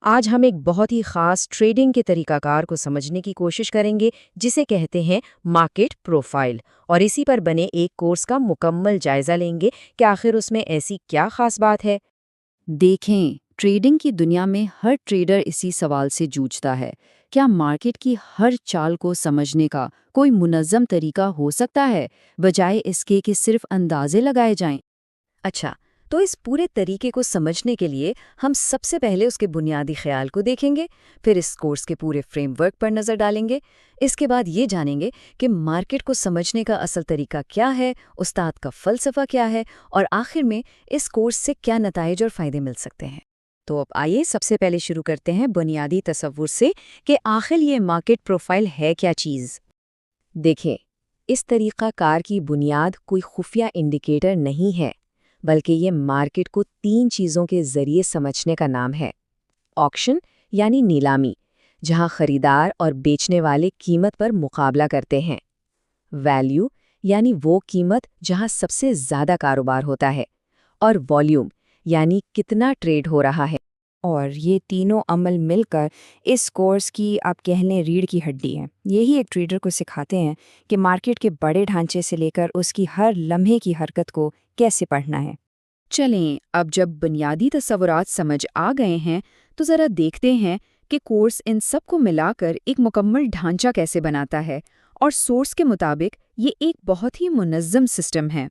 آج ہم ایک بہت ہی خاص ٹریڈنگ کے طریقہ کار کو سمجھنے کی کوشش کریں گے جسے کہتے ہیں مارکیٹ پروفائل، اور اسی پر بنے ایک کورس کا مکمل جائزہ لیں گے کہ آخر اس میں ایسی کیا خاص بات ہے۔ دیکھیں، ٹریڈنگ کی دنیا میں ہر ٹریڈر اسی سوال سے جوجھتا ہے: کیا مارکیٹ کی ہر چال کو سمجھنے کا کوئی منظم طریقہ ہو سکتا ہے، بجائے اس کے کہ صرف اندازے لگائے جائیں؟ اچھا، تو اس پورے طریقے کو سمجھنے کے لیے ہم سب سے پہلے اس کے بنیادی خیال کو دیکھیں گے، پھر اس کورس کے پورے فریم ورک پر نظر ڈالیں گے، اس کے بعد یہ جانیں گے کہ مارکیٹ کو سمجھنے کا اصل طریقہ کیا ہے، استاد کا فلسفہ کیا ہے، اور آخر میں اس کورس سے کیا نتائج اور فائدے مل سکتے ہیں۔ تو اب آئیے سب سے پہلے شروع کرتے ہیں بنیادی تصور سے کہ آخر یہ مارکیٹ پروفائل ہے کیا چیز۔ دیکھیں، اس طریقہ کار کی بنیاد کوئی خفیہ انڈیکیٹر نہیں ہے، بلکہ یہ مارکیٹ کو 3 چیزوں کے ذریعے سمجھنے کا نام ہے۔ آکشن یعنی نیلامی، جہاں خریدار اور بیچنے والے قیمت پر مقابلہ کرتے ہیں۔ ویلیو یعنی وہ قیمت جہاں سب سے زیادہ کاروبار ہوتا ہے۔ اور والیوم یعنی کتنا ٹریڈ ہو رہا ہے۔ اور یہ تینوں عمل مل کر اس کورس کی آپ کہہ لیں ریڑھ کی ہڈی ہیں۔ یہی ایک ٹریڈر کو سکھاتے ہیں کہ مارکیٹ کے بڑے ڈھانچے سے لے کر اس کی ہر لمحے کی حرکت کو کیسے پڑھنا ہے۔ چلیں، اب جب بنیادی تصورات سمجھ آ گئے ہیں تو ذرا دیکھتے ہیں کہ کورس ان سب کو ملا کر ایک مکمل ڈھانچہ کیسے بناتا ہے، اور سورس کے مطابق یہ ایک بہت ہی منظم سسٹم ہے۔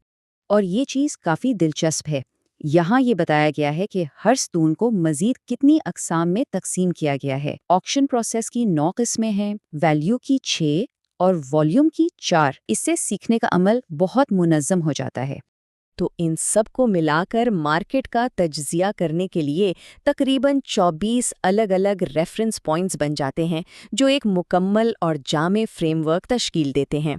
اور یہ چیز کافی دلچسپ ہے۔ یہاں یہ بتایا گیا ہے کہ ہر ستون کو مزید کتنی اقسام میں تقسیم کیا گیا ہے۔ آکشن پروسیس کی 9 قسمیں ہیں، ویلیو کی 6 اور والیوم کی 4۔ اس سے سیکھنے کا عمل بہت منظم ہو جاتا ہے۔ تو ان سب کو ملا کر مارکیٹ کا تجزیہ کرنے کے لیے تقریباً 24 الگ الگ ریفرنس پوائنٹس بن جاتے ہیں، جو ایک مکمل اور جامع فریم ورک تشکیل دیتے ہیں۔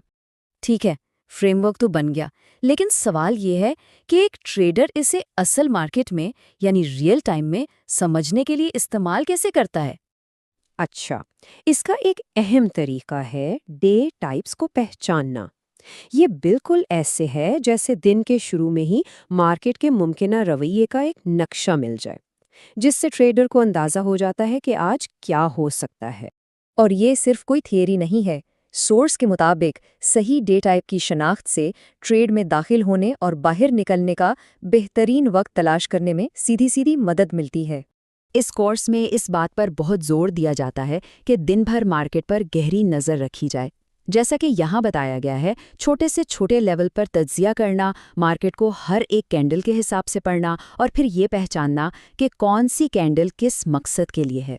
ٹھیک ہے، فریم ورک تو بن گیا، لیکن سوال یہ ہے کہ ایک ٹریڈر اسے اصل مارکیٹ میں یعنی ریئل ٹائم میں سمجھنے کے لیے استعمال کیسے کرتا ہے؟ اچھا، اس کا ایک اہم طریقہ ہے ڈے ٹائپس کو پہچاننا۔ یہ بالکل ایسے ہے جیسے دن کے شروع میں ہی مارکیٹ کے ممکنہ رویے کا ایک نقشہ مل جائے، جس سے ٹریڈر کو اندازہ ہو جاتا ہے کہ آج کیا ہو سکتا ہے۔ اور یہ صرف کوئی تھیوری نہیں ہے۔ سورس کے مطابق صحیح ڈے ٹائپ کی شناخت سے ٹریڈ میں داخل ہونے اور باہر نکلنے کا بہترین وقت تلاش کرنے میں سیدھی مدد ملتی ہے۔ اس کورس میں اس بات پر بہت زور دیا جاتا ہے کہ دن بھر مارکیٹ پر گہری نظر رکھی جائے۔ جیسا کہ یہاں بتایا گیا ہے، چھوٹے سے چھوٹے لیول پر تجزیہ کرنا، مارکیٹ کو ہر ایک کینڈل کے حساب سے پڑھنا، اور پھر یہ پہچاننا کہ کون سی کینڈل کس مقصد کے لیے ہے۔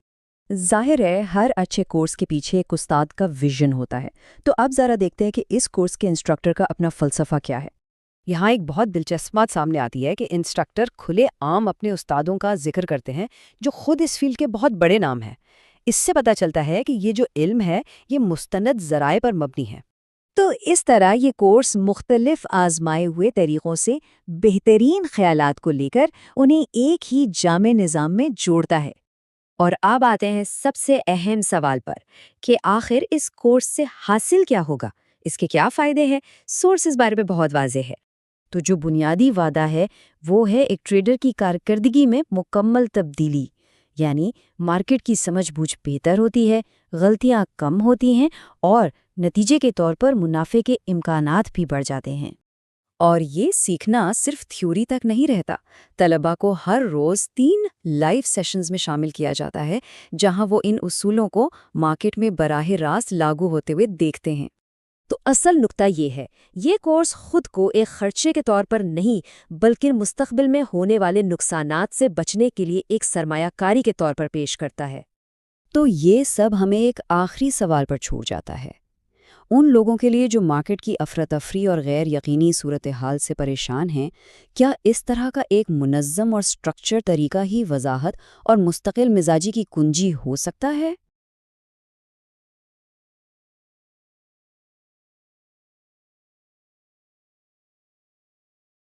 ظاہر ہے، ہر اچھے کورس کے پیچھے ایک استاد کا ویژن ہوتا ہے۔ تو اب ذرا دیکھتے ہیں کہ اس کورس کے انسٹرکٹر کا اپنا فلسفہ کیا ہے۔ یہاں ایک بہت دلچسپ بات سامنے آتی ہے کہ انسٹرکٹر کھلے عام اپنے استادوں کا ذکر کرتے ہیں جو خود اس فیلڈ کے بہت بڑے نام ہیں۔ اس سے پتہ چلتا ہے کہ یہ جو علم ہے یہ مستند ذرائع پر مبنی ہے۔ تو اس طرح یہ کورس مختلف آزمائے ہوئے طریقوں سے بہترین خیالات کو لے کر انہیں ایک ہی جامع نظام میں جوڑتا ہے۔ اور اب آتے ہیں سب سے اہم سوال پر کہ آخر اس کورس سے حاصل کیا ہوگا، اس کے کیا فائدے ہیں۔ سورس اس بارے میں بہت واضح ہے۔ تو جو بنیادی وعدہ ہے وہ ہے ایک ٹریڈر کی کارکردگی میں مکمل تبدیلی، یعنی مارکیٹ کی سمجھ بوجھ بہتر ہوتی ہے، غلطیاں کم ہوتی ہیں، اور نتیجے کے طور پر منافع کے امکانات بھی بڑھ جاتے ہیں۔ اور یہ سیکھنا صرف تھیوری تک نہیں رہتا۔ طلباء کو ہر روز 3 لائیو سیشنز میں شامل کیا جاتا ہے، جہاں وہ ان اصولوں کو مارکیٹ میں براہ راست لاگو ہوتے ہوئے دیکھتے ہیں۔ تو اصل نقطہ یہ ہے، یہ کورس خود کو ایک خرچے کے طور پر نہیں بلکہ مستقبل میں ہونے والے نقصانات سے بچنے کے لیے ایک سرمایہ کاری کے طور پر پیش کرتا ہے۔ تو یہ سب ہمیں ایک آخری سوال پر چھوڑ جاتا ہے۔ ان لوگوں کے لیے جو مارکیٹ کی افراتفری اور غیر یقینی صورتحال سے پریشان ہیں، کیا اس طرح کا ایک منظم اور سٹرکچر طریقہ ہی وضاحت اور مستقل مزاجی کی کنجی ہو سکتا ہے؟